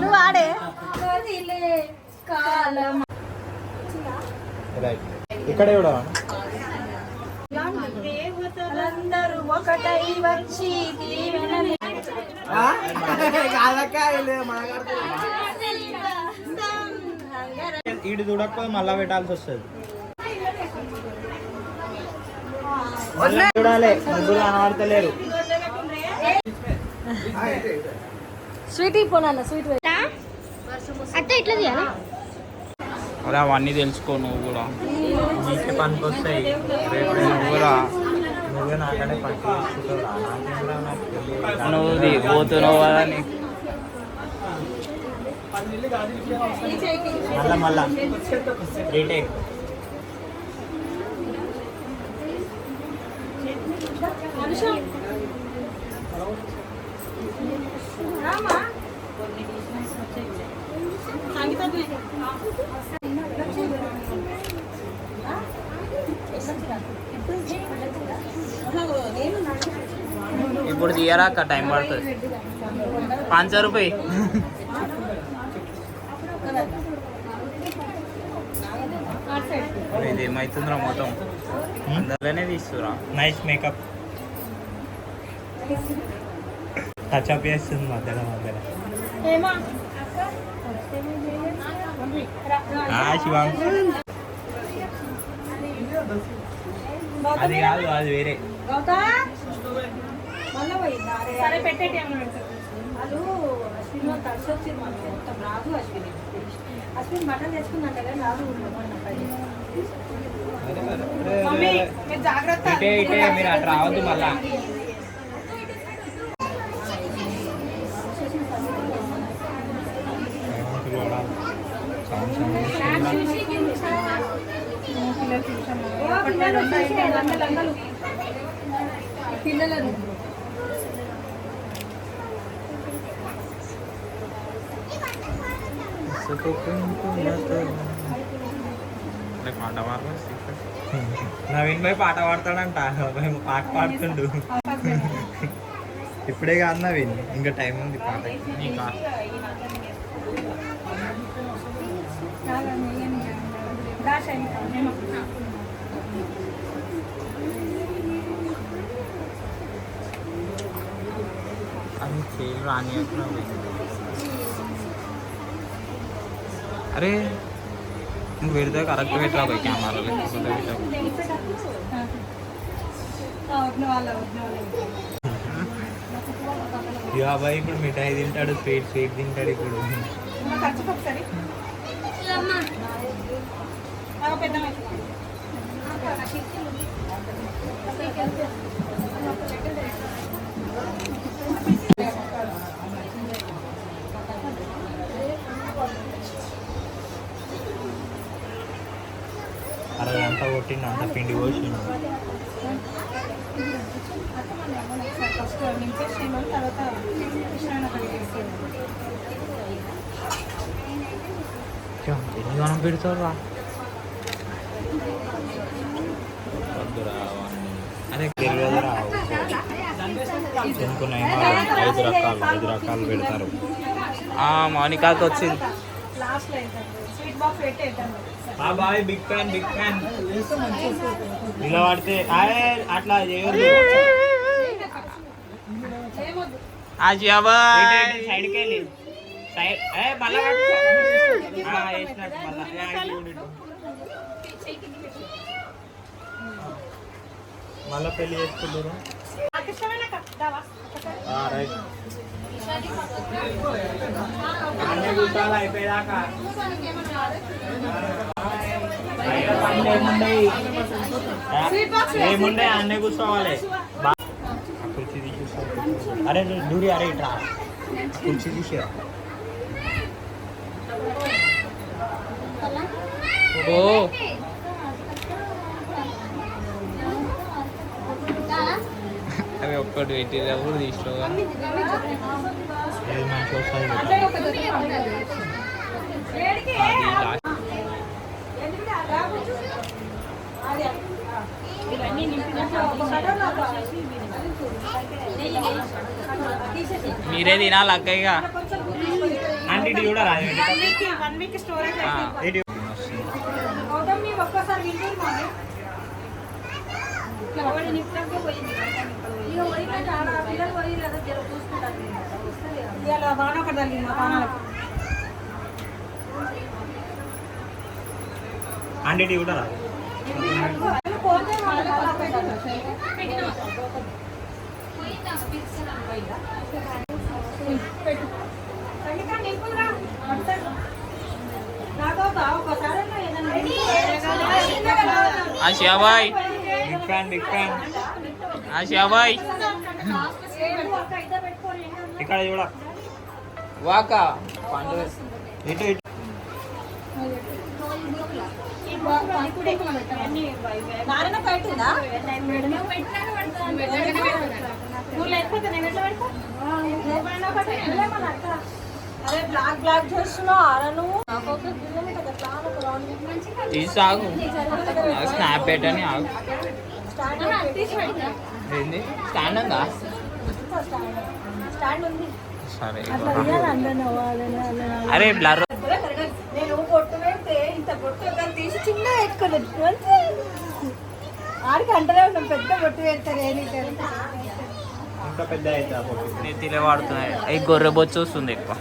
నువ్వు ఆడే ఇక్కడ కూడా అందరూ ఒకటై వచ్చి ఈడు చూడకపోతే మళ్ళా పెట్టాల్సి వస్తుంది. చూడాలి ముగ్గురు కనబడతలేరు. స్వీట్ పోనా స్వీట్ అట్లా ఇట్లా తీయాలి. అరే అవన్నీ తెలుసుకో నువ్వు కూడా, నీకే పనికి వస్తాయి. నువ్వే నాకనే పట్టి నువ్వు పోతున్నావు కదా మళ్ళా రీటేక్. ఇప్పుడు తీయరా అక్క, టైం పడుతుంది. 500 రూపాయి. ఇది ఏమవుతుందిరా మొత్తం అందులోనే తీస్తురా. నైస్ మేకప్ టచ్అప్ చేస్తుంది మధ్యలో శివాంగ్. అది కాదు, అది వేరే. సరే పెట్టేటి వాళ్ళు అశ్విన్ వాళ్ళు కలిసి వచ్చింది మనకి మొత్తం. రాదు అశ్విన్ మటన్ తెచ్చుకుందంట కానీ రాదు. జాగ్రత్త మీరు అటు రావద్దు మళ్ళా. పిల్లలను పాట పాడరా? నవీన్ భాయ్ పాట పాడతాడంట, పాట పాడుతుండు. ఇప్పుడే కాదు నవీన్, ఇంకా టైం ఉంది పాట. అది చేయాలి రాని. అరే నువ్వు పెడితే కరెక్ట్ పెట్టరా పోయి కెమెరాలో. బాబాయ్ ఇప్పుడు మిఠాయి తింటాడు, స్వీట్ తింటాడు. ఇప్పుడు అరే అంతా కొట్టిండు, అంత పిండి పోసిండు. ఎన్ని మనం పెడతారా? అరే తెలియదురా, కొన్ని 5 రకాలు పెడతారు. మౌనికాకి వచ్చింది. Bye big fan. ఇలా పడితే అట్లా చేయొద్దు. సైడ్కి వెళ్ళి మళ్ళా పెళ్లి చేసుకుంటారు. అయిపోయేదాకా ఏముండే అన్నీ కూర్చోవాలి. కుర్చీ తీసేస్తా. అరే దూరి, అరే ఇట్రా కుర్చీ తీసేరా. ఓ అవి ఒక్కటి పెట్టేటప్పుడు తీసుకోగా మంచి వస్తాయి. మీరే తినాలి అక్కయ్య. అంటే ఇటు కూడా రాదు. 1 వీక్ స్టోరేజ్ ఇటు గౌతమ్ నీ ఒక్కసారి వింటుంది మాది ఇట్లా వాడి నిప్పులకే పోయింది ఇక పోయినట్టు ఆడ పిల్లలు పోయి లేదా జర చూసుకుంటారు ఇవాళ బాగా ఒకటి తగ్గింది మా పానాలకు అంటే ఇటు కూడా రాదు. పోతే ఆసియాబాయ్ బిగ్ ఫ్యాన్ ఆసియాబాయ్ ఇక్కడ చూడ వాక పండు ఇటు ఇటు నారాయణ పెట్టిందా ఊర్లో అయిపోతే నేను ఎట్లా పెడతా అరే బ్లాక్ చేస్తున్నావు ఆరా నువ్వు ఈ సాగు స్నాప్ పెట్టని ఆగు ఏంది స్టాండ్ ఉందా స్టాండ్ ఉంది సరే అరే బ్లర్ నేను పొట్టు పెడితే ఇంత పొట్టు తీసి చిన్న పెట్టుకోలేదు ఆడికి అంటనే ఉన్నాం పెద్ద పొట్టు పెడతారు ఇంకా పెద్ద అవుతుంది ఆ పొట్టు. నెత్తిలే వాడుతున్నాయి అవి గొర్రె బొచ్చు వస్తుంది ఎక్కువ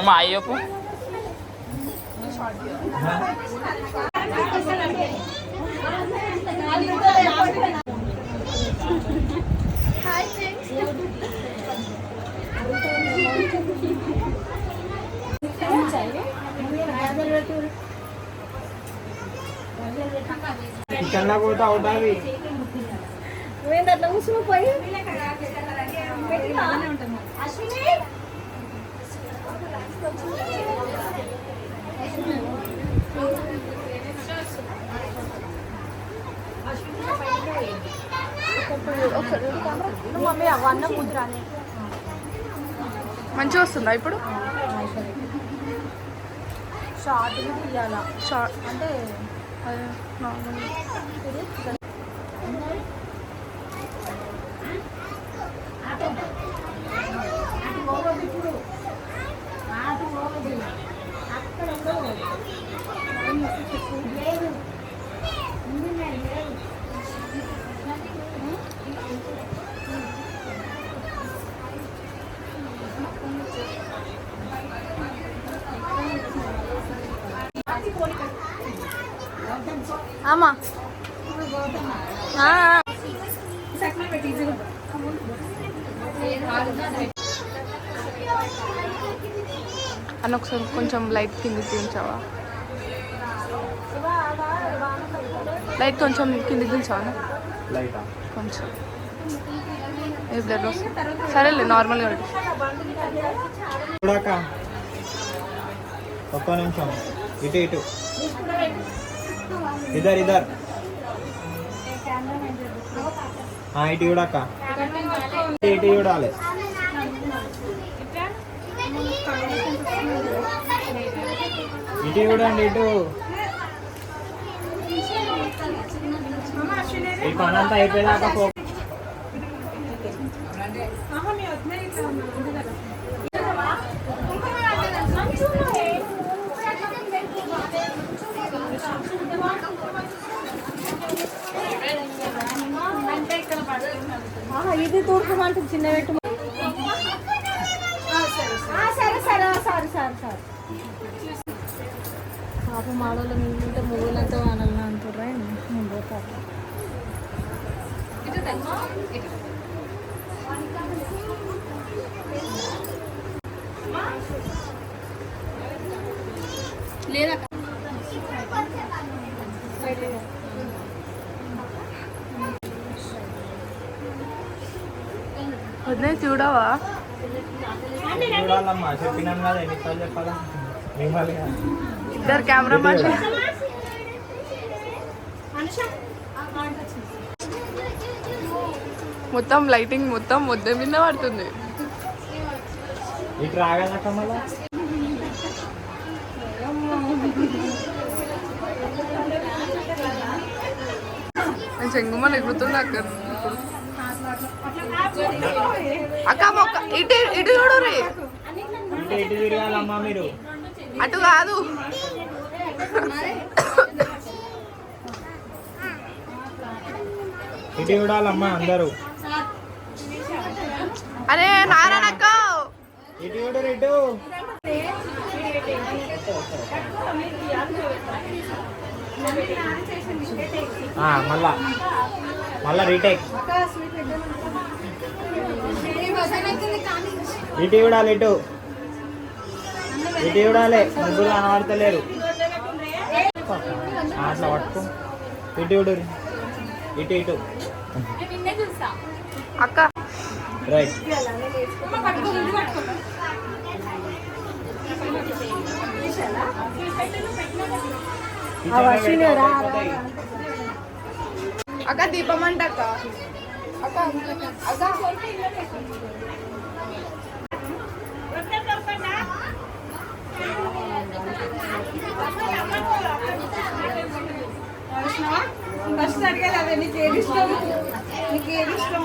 మా అయ్యకు కిచెన్లో పోతే అవుతుంది. నువ్వేంటి అట్లా కూర్చుని పోయి అశ్విని మమ్మీ అవన్న ముద్ర మంచిగా వస్తుందా ఇప్పుడు షార్ట్ తీయాలా షార్ట్ అంటే నార్మల్ ఆమా అని ఒకసారి కొంచెం లైట్ కిందికి దించావా లైట్ కొంచెం కిందికి దించావా లైటా కొంచెం ఏ బ్లర్ వస్తుంది సరేలే నార్మల్గా ఉంటుంది చూడక ఒక్క నిమిషం ఇటు ఇటు ఇద్దరు ఇటు చూడక్క ఇటు చూడాలి ఇటు చూడండి ఇటు ఈ పని అంతా అయిపోయేదాకా ఇది తూర్పు అంటే చిన్న పెట్టు సరే సరే సారీ సారీ సారీ పాప మాడలో మిగిలింటే ముగ్గులంతా వానాలని అంటుర్రా నేను పోతాను లేదా వదిలే చూడవా చూడాలమ్మా చెప్పినాను కదా ఎన్నిసార్లు చెప్పాలా మిమ్మల్ని ఇద్దరు కెమెరామ్యాన్ మొత్తం లైటింగ్ మొత్తం ముద్ద మీద పడుతుంది ఇటు రాగలక మళ్ళా చెంగుమని ఎగురుతుంది అక్కడ అక్క మొక్క ఇటు ఇటు చూడు రే. ఇటు ఇటు తిరగాలమ్మా మీరు. అటు కాదు. ఇటు చూడాలమ్మా అందరూ. అరే నారాయణక్క ఇటు చూడు ఇటు. మళ్ళా మళ్ళా రీటేక్. ఇటు చూడాలి ఇటు. ఇటు చూడాలి. ముగ్గురు కనబడతలేరు. అట్లా పట్టుకో. ఇటు చూడు. ఇటు ఇటు. అక్క రైట్. అక్క దీపం అంట అక్క. అక్క అక్క ఫస్ట్ అడిగేది అదే, నీకు ఏది ఇష్టం? నీకు ఏది ఇష్టం?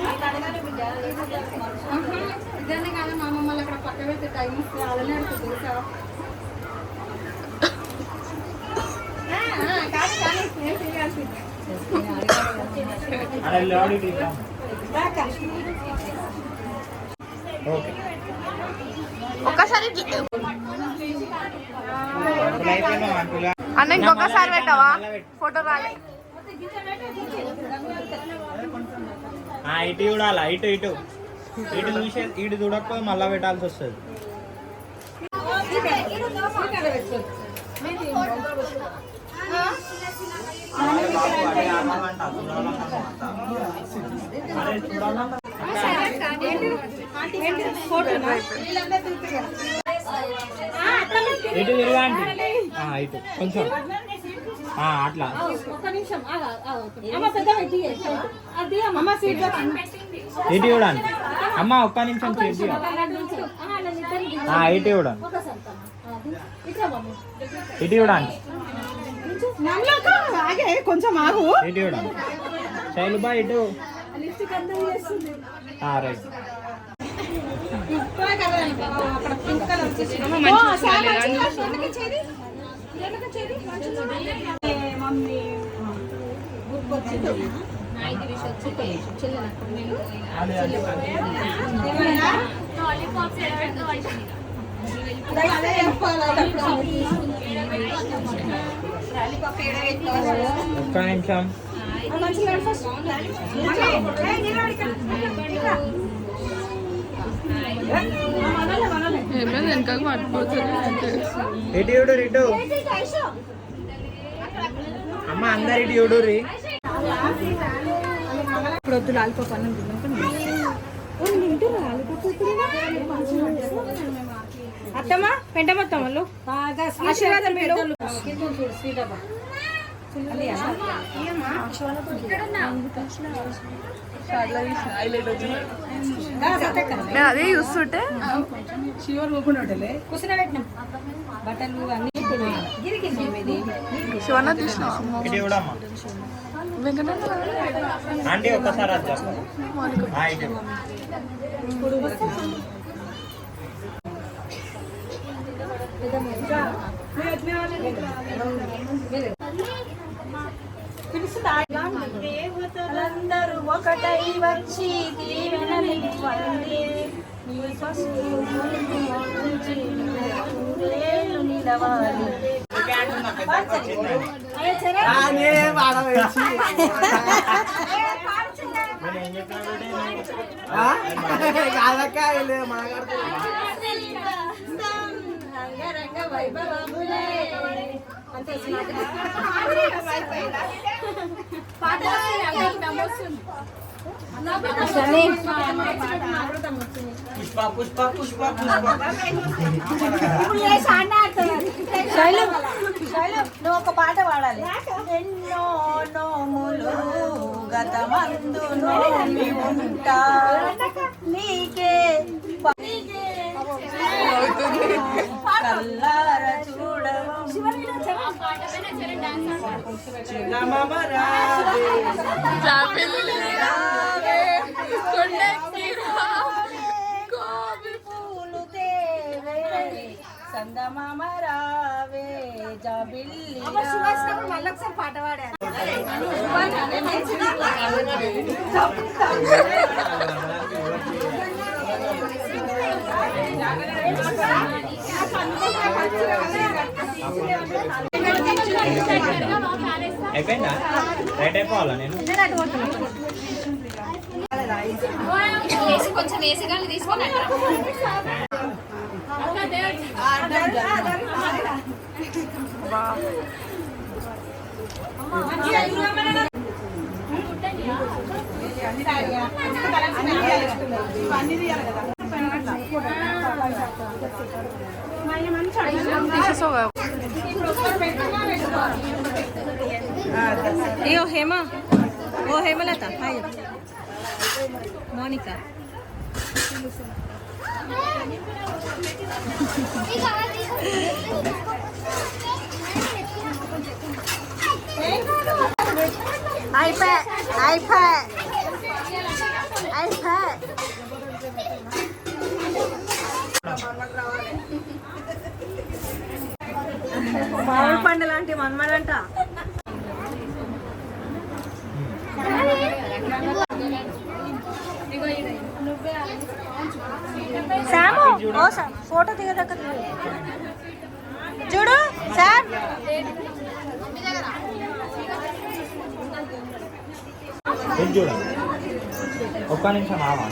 ఇదన్నీ కానీ మా అమ్మమ్మలు అక్కడ పక్క పెడితే టైం వస్తే అలానే అడుగుతుంది తెలుసా? కాదు కానీ ఏం చేయాల్సింది? ఓకే. ఒక్కసారి అన్న ఇంకొకసారి పెట్టావా? ఫోటో రాలే. ఇటు చూడాలా. ఇటు ఇటు ఇటు చూసే ఇటు చూడకపోతే మళ్ళా పెట్టాల్సి వస్తుంది. ఇటు తిరగండి. ఇటు కొంచెం అట్లా. ఒక్క నిమిషం ఇటు చూడండి అమ్మ. ఒక్క నిమిషం చేసి ఇటు చూడండి. ఇటు చూడండి. కొంచెం ఆగు. ఇటు చూడండి. శైలుబా ఇటు. రైట్. ఒక్క నిమిషం. వెనకాల పట్టుకోవచ్చు. ఇటు చూడు ఇటు. అమ్మ అందరు ఇటు చూడు. ఇప్పుడు వద్దు లాలిపాప్ అన్నం అత్తమ్మ పెంటమొత్తం వాళ్ళు ఆశీర్వాదం నేను అదే చూస్తుంటే కూర్చుని పెట్టినాం బట్టలు అన్ని శివన్న తీసిన ఇటు చూడమ్మా. వెంకటన్న ఆంటీ ఒక్కసారి వద్దాం. ఇటు. దేవతలందరూ ఒకటై వచ్చి దీవెనలివ్వండి. నీ పసుపు నిలవాలి. రంగరంగ వైభవములే అంతే. పుష్ప పుష్ప పుష్ప నువ్వు ఒక పాట పాడాలి. ఎన్నో నోములు గతమందు నోమి ఉంటా నీకే కల్లార చూడవ జాబిల్లి రావే కొండెక్కి రావే చందమామ రావే జాబిల్లి మళ్ళీ ఒకసారి పాట పాడారు. అయిపోయిందా? రైట్ అయిపోవాలా నేను? కొంచెం వేసి కానీ తీసుకొని అయ్యో హేమ, ఓ హేమలత, హాయ్ మోనిక. మామిడి పండు లాంటి మన్మడంట. శాము ఓ ఫోటో దిగదక్క చూడు శామ్. చూడండి ఒక్క నిమిషం ఆవా.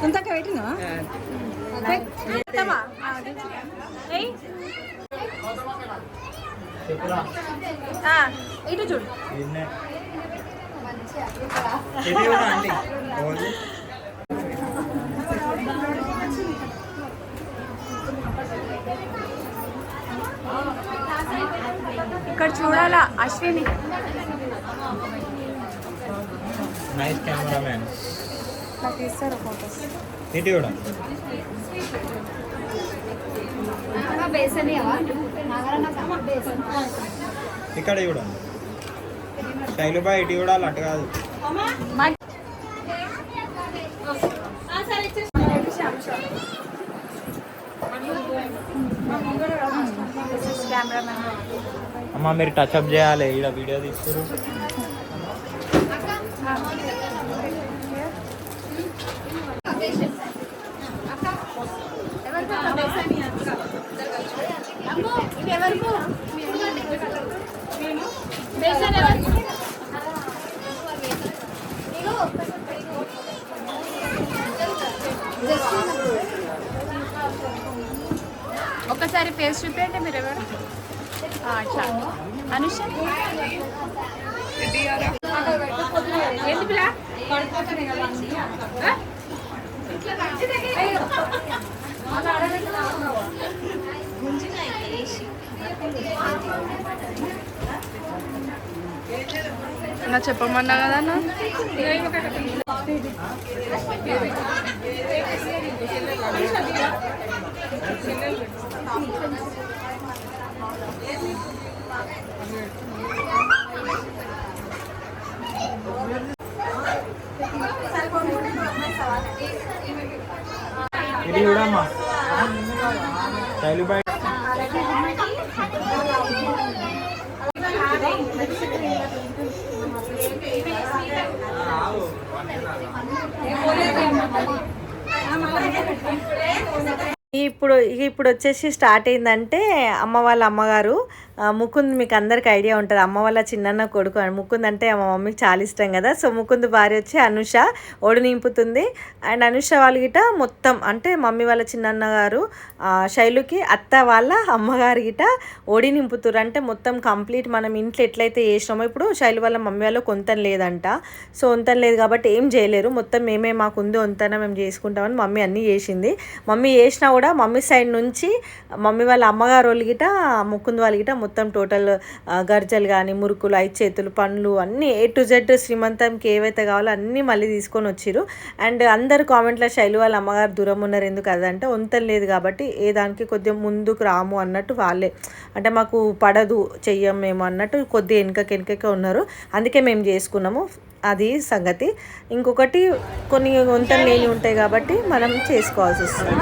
సొంతక పెట్టినా ఇటు చూడు. ఇక్కడ చూడాలా అశ్విని. Nice cameraman. తీస్తారు ఫోటోస్. ఇటు కూడా ఇక్కడ కూడా శైలుబాయ్ ఇటు కూడా అటు కాదు. అమ్మ మీరు టచ్అప్ చేయాలి, ఇక్కడ వీడియో తీస్తారు. ఒకసారి ఫేస్ చూపించండి మీరు ఎవరు. చాలు అనుష ఏంటి పిల్ల నా చెప్పమన్నా కదా అన్న. ఇది కూడా అమ్మా శైలుబాయ్. ఇప్పుడు వచ్చేసి స్టార్ట్ అయిందంటే అమ్మ వాళ్ళ అమ్మగారు ముకుంద్, మీకు అందరికి ఐడియా ఉంటుంది, అమ్మ వాళ్ళ చిన్న కొడుకు. ముకుంద్ అంటే మా మమ్మీకి చాలా ఇష్టం కదా. సో ముకుంద్ భార్య వచ్చి అనుష ఒడి నింపుతుంది. అండ్ అనుష వాళ్ళ గిట మొత్తం అంటే మమ్మీ వాళ్ళ చిన్న గారు శైలుకి అత్త వాళ్ళ అమ్మగారి గిట ఒడి నింపుతారు. అంటే మొత్తం కంప్లీట్ మనం ఇంట్లో ఎట్లయితే చేసినామో, ఇప్పుడు శైలు వాళ్ళ మమ్మీ వాళ్ళు కొంత లేదంట. సో వంతన లేదు కాబట్టి ఏం చేయలేరు, మొత్తం మేమే మాకు ఉంది వంతన మేము చేసుకుంటామని మమ్మీ అన్నీ చేసింది. మమ్మీ చేసినా కూడా మమ్మీ సైడ్ నుంచి మమ్మీ వాళ్ళ అమ్మగారు వాళ్ళు గిట ముకుంద్ వాళ్ళ గిట మొత్తం టోటల్ గర్జలు కానీ మురుకులు 5 చేతులు పండ్లు అన్నీ A to Z శ్రీమంతంకి ఏవైతే కావాలో అన్నీ మళ్ళీ తీసుకొని వచ్చిర్రు. అండ్ అందరు కామెంట్లో శైలు వాళ్ళ అమ్మగారు దూరం ఉన్నారు ఎందుకు అదంటే వంతలు లేదు కాబట్టి ఏ దానికి కొద్దిగా ముందుకు రాము అన్నట్టు వాళ్ళే, అంటే మాకు పడదు చెయ్యం మేము అన్నట్టు కొద్దిగా వెనకకే ఉన్నారు. అందుకే మేము చేసుకున్నాము, అది సంగతి. ఇంకొకటి కొన్ని వంతలు లేని ఉంటాయి కాబట్టి మనం చేసుకోవాల్సి వస్తుంది.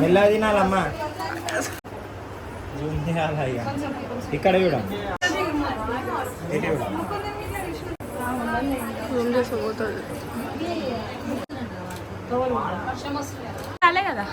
మెల్లగా తినాలమ్మా, జూమ్ చేయాలి ఇక. ఇక్కడ చూడండి, ఇటు చూడండి. రూమ్ చేసి పోతుంది కదా.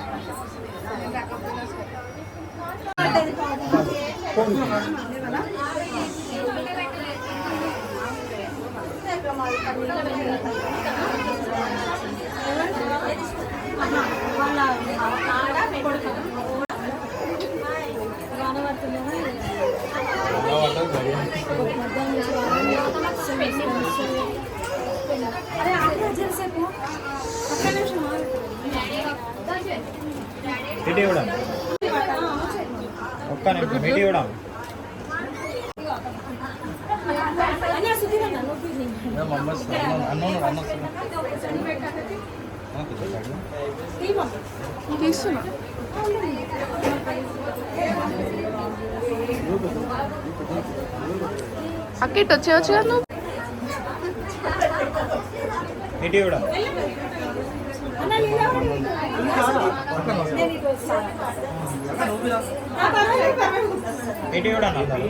ఇటు చూడండి, ఒక్క నిమిషం ఇటు చూడండి. తీస్తున్నా అక్క ఇటు వచ్చేవచ్చు కదా నువ్వు. ఇటు చూడండి, ఇటు చూడండి అందరూ.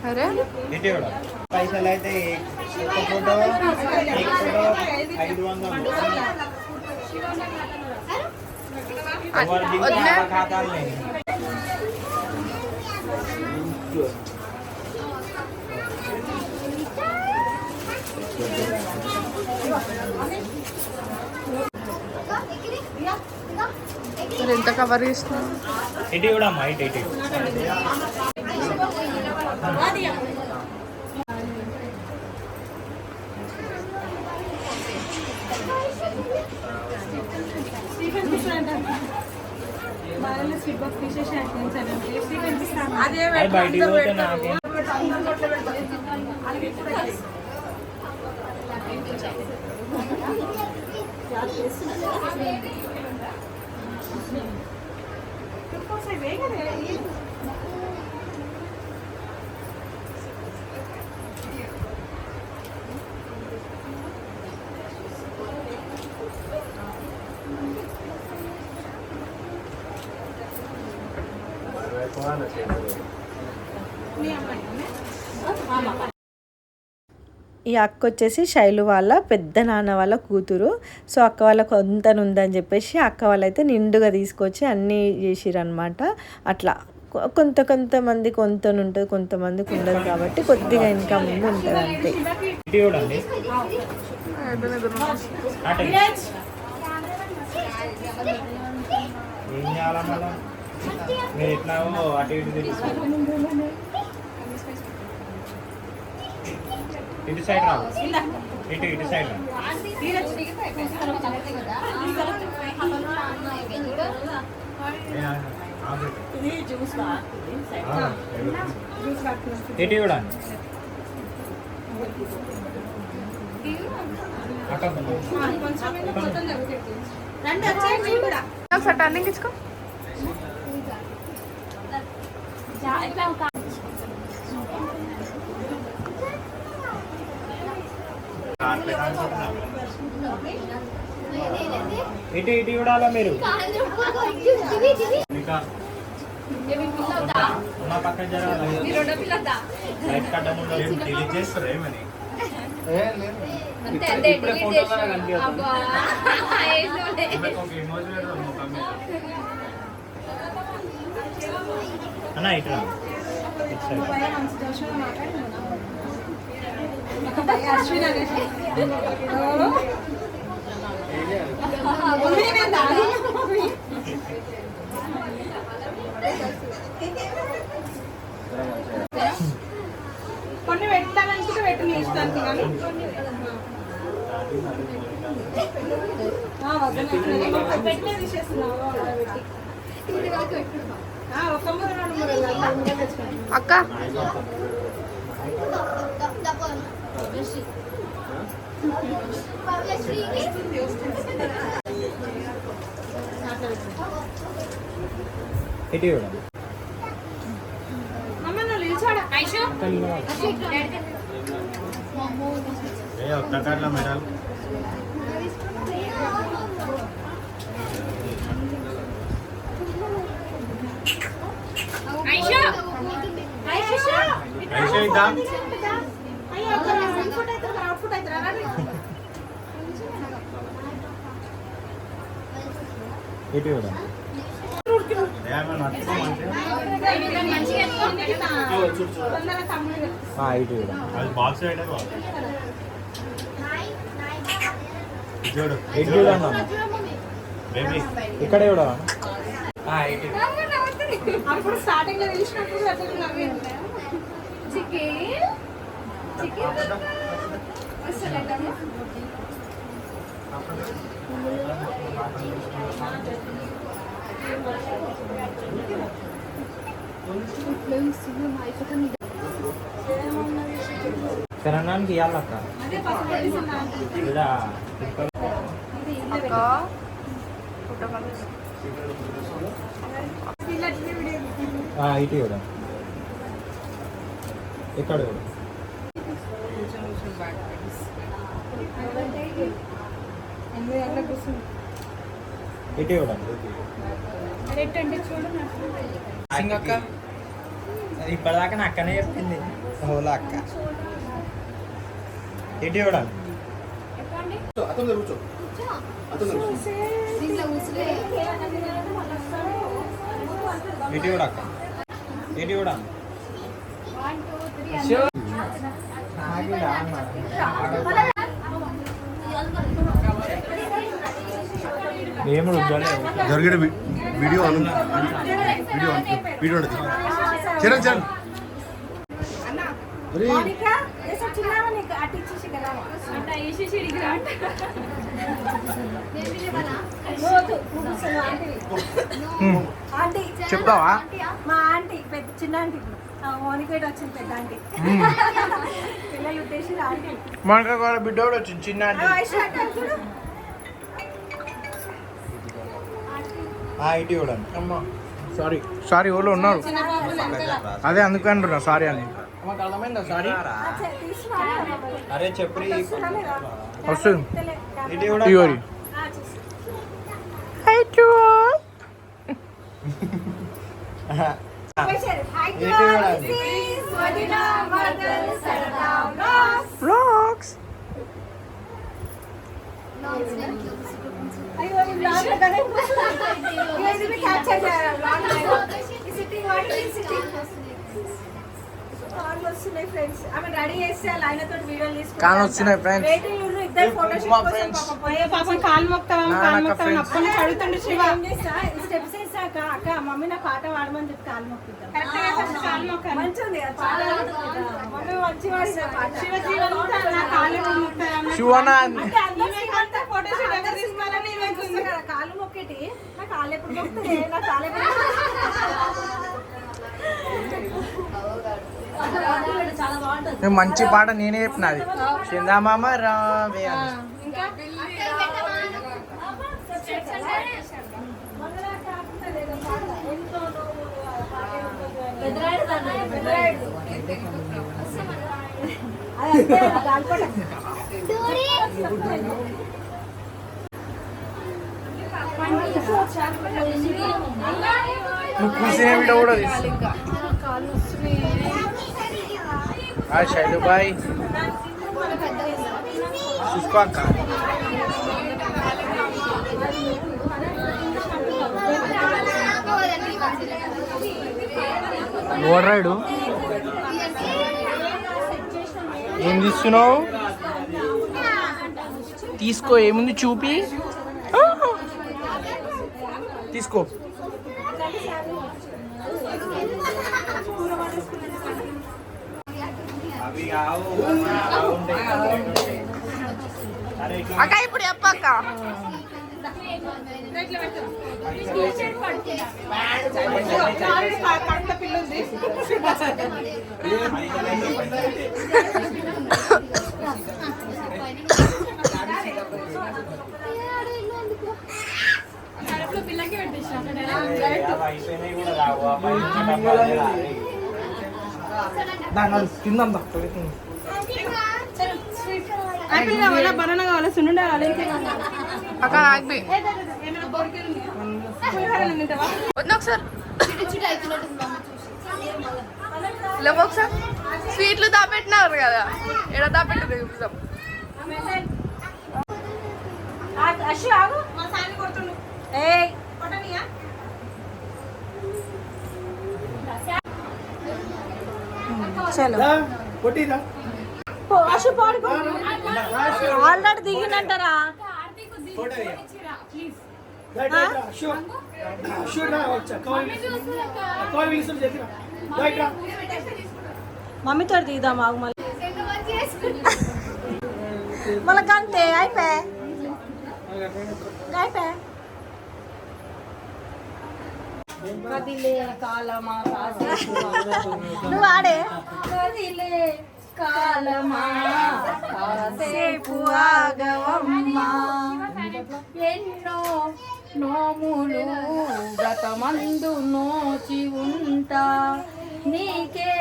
అరే ఇటు చూడండి. పైసలు అయితే ఒక ఫోటో 500 వదిలే. ఖాతాలు లేని. మరి ఎంత కవర్ చేస్తున్నావు? ఇటు చూడమ్మా, ఇటు ఇటు అది బయటికి పోతే నాకేం. ఈ అక్క వచ్చేసి శైలు వాళ్ళ పెద్ద నాన్న వాళ్ళ కూతురు. సో అక్క వాళ్ళ కొంతనుందని చెప్పేసి అక్క వాళ్ళైతే నిండుగా తీసుకొచ్చి అన్నీ చేసిరనమాట. అట్లా కొంతమంది కొంతనుంటుంది, కొంతమందికి ఉండదు కాబట్టి కొద్దిగా ఇంకా ముందు ఉంటుంది అంతే. ఏం చేయాలా మళ్ళా మీరు ఎట్లా అటు ఇటు ఇటు సైడ్ రావు, ఇటు సైడ్ రావు. ఇటు చూడండి ఒకసారి టర్నింగ్ ఇచ్చుకో. ఇటు ఇటు చూడాలా మీరు ఇంకా ఉన్న పక్కన జరగాలి లైట్ కట్టడం డిలీట్ చేస్తారు ఏమని ఇప్పుడే ఫోటోలో కనిపించదు అన్న ఇటు రా. ఇటు సైడ్. కొన్ని పెట్టాలనుకుంటే పెట్టు నీ ఇష్టానికి కానీ పెట్టే తీసేస్తున్నావు ఒక మూడు రెండు మూడు అక్క ఇటు చూడండి అమ్మ నువ్వు నిల్చోడా ఐషు ఒక్క కార్లో మెడల్ ఐషు ఐషు ఐషు ఇద్దాం అయ్యో ఇన్పుట్ అవుతారు అవుట్పుట్ అవుతారా ఇటు చూడండి ఇటు చూడండి అది బాక్స్ చూడు ఇటు చూడన్నా బేబీ ఇక్కడే చూడవా ఇటు అప్పుడు స్టార్టింగ్ లో తెలిసినప్పుడు అట్లా నవ్వేది శరణానికి ఇవ్వాలక్క ఇలా అక్క ఫోటో పంపిస్తా. ఇటు చూడండి ఇక్కడ చూడండి ఇటు చూడండి అక్క ఇప్పటిదాకా నా అక్కనే చెప్పింది హోలా అక్క ఇటు చూడండి ఇటు చూడక్క ఇటు చూడండి ఏమి జరిగిన వీడియో వీడియో చరణ్ చరణ్ చెప్తావా మా ఆంటీ పెద్ద చిన్న ఆంటీ మోనిపేట వచ్చింది పెద్ద ఆంటీ పిల్లలు ఉద్దేశం ఆంటీ మనకు కూడా బిడ్డ కూడా వచ్చింది చిన్న ఇటు చూడండి అమ్మా సారీ సారీ ఓళ్ళు ఉన్నారు అదే అందుకని అంటున్నా సారీ అని సారీ అరే చెప్పు వస్తుంది ఇటు ఇవ్వరి చూడండి వ్లాగ్స్ వస్తున్నాయి ఫ్రెండ్స్ ఆమె రెడీ చేస్తే ఆయనతో వీడియోలు తీసుకుంటారు కాను వస్తున్నాయి ఫ్రెండ్స్ ఇద్దరు ఫోటోషూట్ పాపం కాలు మొక్తాం అప్పటి నుంచి అడుగుతుండే శివ స్టెప్స్ వేసాక అక్క మమ్మీ నా పాట పాడమని చెప్పి కాలు మొక్కుతాం కాలు మొక్క మంచిది మమ్మీ మంచి పాట శివనా ఫోటోషూట్ ఎక్కడ తీసుకోవాలని కాలు మొక్కేటి నా కాలు ఎప్పుడు మొక్కుతుంది నా కాలు ఎప్పుడు చాలా బాగుంటుంది మంచి పాట నేనే చెప్పినది చందమామ రావే అని. ఇంకా నువ్వు కూర్చునే వీడియో కూడా తీసు. Hi Shailu bye. చూసుకో అక్క. ఓడరాడు ఏం తీస్తున్నావు? తీసుకో, ఏముంది చూపి. తీసుకో. అక్క ఇప్పుడు చెప్పక్క. తిందా బనానా కావాలా సున్నుండ కావాలి అక్క నాకు బి. వద్దు ఒకసారి లేవు ఒకసారి. స్వీట్లు దాపెట్టినారు కదా, ఎడ దాపెట్టారు చూపిస్తాం. చలో ఆల్రెడీ దిగినంటారా? మమ్మీతో దిగుదాం ఆగు మళ్ళీ మళ్ళీ కంటే అయిపోయా అయిపోయా. నువ్వు ఆడే కాలమా కాసేపు ఆగవమ్మా ఎన్నో నోములు వ్రతమందు నోచి ఉంటా నీకే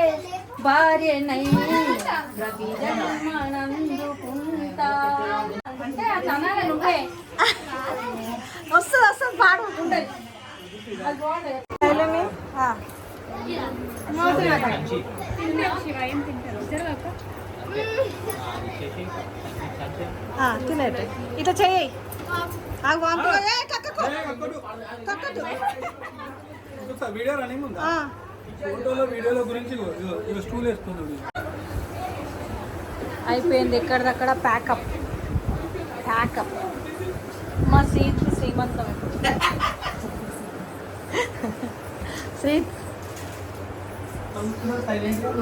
భార్యనై ప్రతి జన్మనందుకుంటా అంటే అట్లా అనాలి నువ్వే. వస్తుంది వస్తుంది పాడు ఉండదు. తినేట ఇట్లా చెయ్యి. వీడియో రన్నింగ్ ఉందా? ఫోటోలో వీడియోలో గురించి స్టూల్ వేసుకున్నాడు. అయిపోయింది ఎక్కడిదక్కడ ప్యాకప్ ప్యాకప్. మా శ్రీమంతం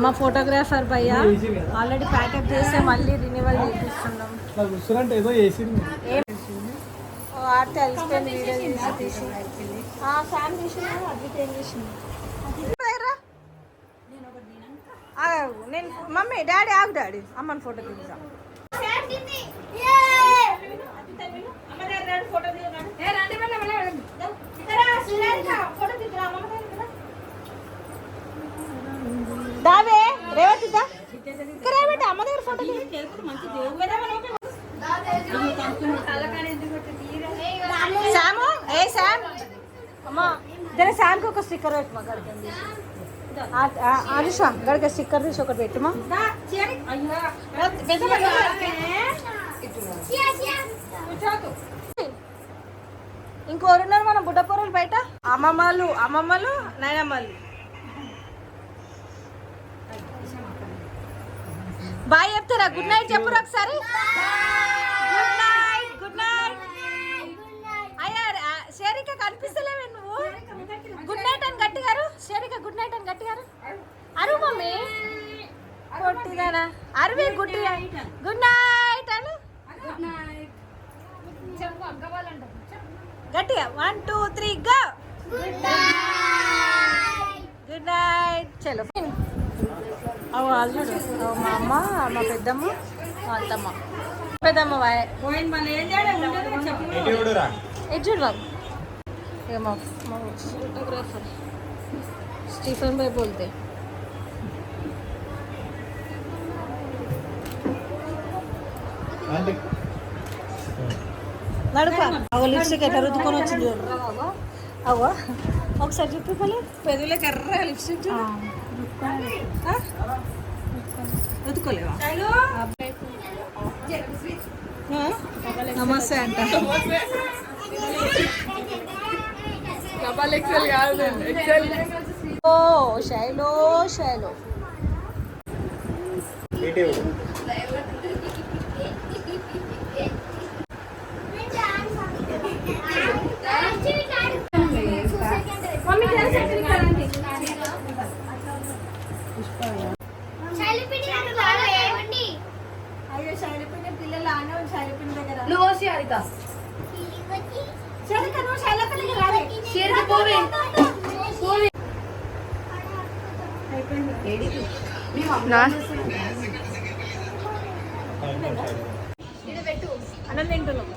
మా ఫోటోగ్రాఫర్ భయ్య ఆల్రెడీ ప్యాకప్ చేస్తే మళ్ళీ రినివల్ చేపిస్తున్నాం. ఆడితే అలిసిపోయింది వీడియో తీసి శామ్ తీసింది అద్విత ఏం చేసింది. నేను మమ్మీ డాడీ ఆగు డాడీ అమ్మని ఫోటో తీద్దాం. దావే రేవతిద్దా రేవతి అమ్మ దగ్గర ఫోటో శాము. ఏ శామ్ అమ్మా జర శామ్కి ఒక స్టిక్కర్ పెట్టుమా గడికి. అనుష గడికి స్టిక్కర్ తీసి ఒకటి పెట్టుమా. ఇంకోరున్నారు మన బుడ్డపూరలు బయట అమ్మమ్మలు నాయనమ్మలు. బాయ్ చెప్తారా? గుడ్ నైట్ చెప్పురు ఒకసారి. గుడ్ నైట్ అయ్యా. షేరిక కనిపిస్తలేవే నువ్వు. గుడ్ నైట్ అని గట్టిగారు. షేరిక గుడ్ నైట్ అని గట్టిగారు. అరు mummy కొట్టిదానా Aravi good good night అను. గట్టిగా 1 2 3 గో. Good night. చలో చూడు మా అమ్మ మా పెద్దమ్మ మా అత్తమ్మ. పెద్దమ్మ ఎటు చూడు బాబు. ఇక మా ఫోటోగ్రాఫర్ స్టీఫన్ भाई बोलते నడుప అవ లిప్స్టిక్ ఎట్లా రుద్దుకొని వచ్చింది చూడు అవ్వ ఒకసారి చెప్పు మళ్ళీ పెదవులకి ఎర్ర లిప్స్టిక్ చూడు రుద్దుకోలేవా నమస్తే అంట డబల్ ఎక్సెల్ కాదు ఎక్సెల్. ఓ శైలో శైలో అయ్యో శైలపిండి పిల్లలు ఆనే శైలపిండి దగ్గర నువ్వు వచ్చి హరిత నువ్వు శైలపిండి రాలే షేర్కి పోవే పోవే. అన్నం తింటున్నాం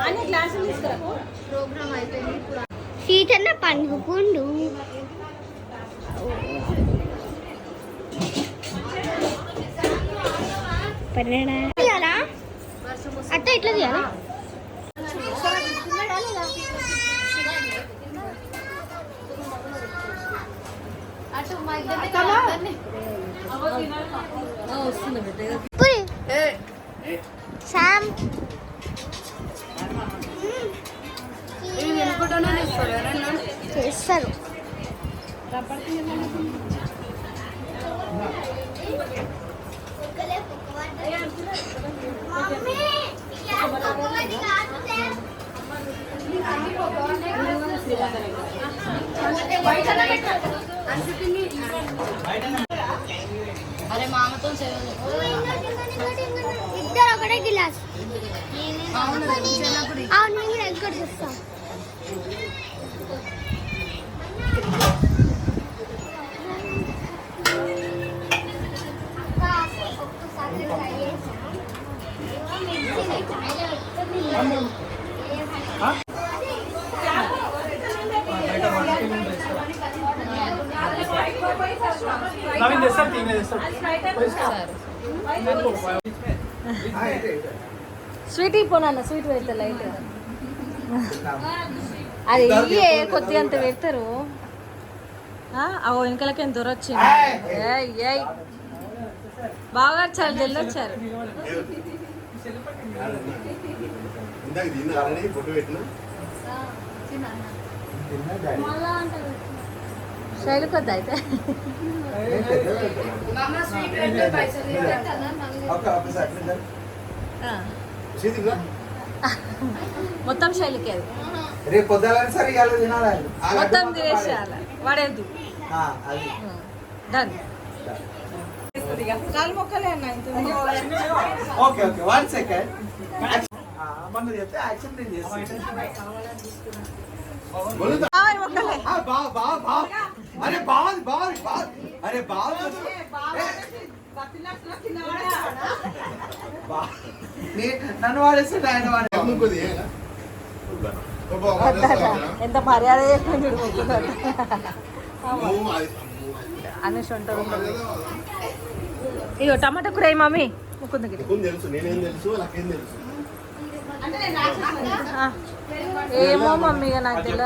అన్ని గ్లాసులు తీసుకురా ప్రోగ్రామ్ అయిపోయింది ఇప్పుడు. సీతన్న పండుకుండు అట్ట ఇట్లా తీయాలా శామ్ చేస్తారు అరే మామతో ఇద్దరు ఒకటే గిలాస్ అవును నేను కూడా ఎక్కడ చూస్తాను స్వీట్ ఇపోనన్న స్వీట్ పెడతా లైట్ అది ఇయ్యే కొద్ది అంత పెడతారు అవో వెనకలకి దూరం వచ్చింది బాగా చాలా జల్ది వచ్చారు ఇందాక దీన్ని ఆల్రెడీ ఫోటో పెట్టిన శైలి కొద్ది అయితే మొత్తం శైలికి అది రేపు పొద్దున సరే ఇవాళ తినాలి మొత్తం తినేసేయాలి వాడేది డన్ కాలు మొక్కలే అన్న ఓకే ఓకే 1 సెకండ్ మన చెప్తే యాక్షన్ నేను చేస్తాను बोलो మొక్కలే बाव बाव बाव अरे बाव बाव बाव अरे बाव నన్ను వాడేస్తే ఆయన వాడే ఇంకోది ఎంత మర్యాద చెప్పింది అనేసి ఉంటారు ఇగో టమాటా కూర మమ్మీ ముక్కుందకి తెలుసు నేనేం తెలుసు నాకేం తెలుసు ఏమో మమ్మీ నాకు తెలియదు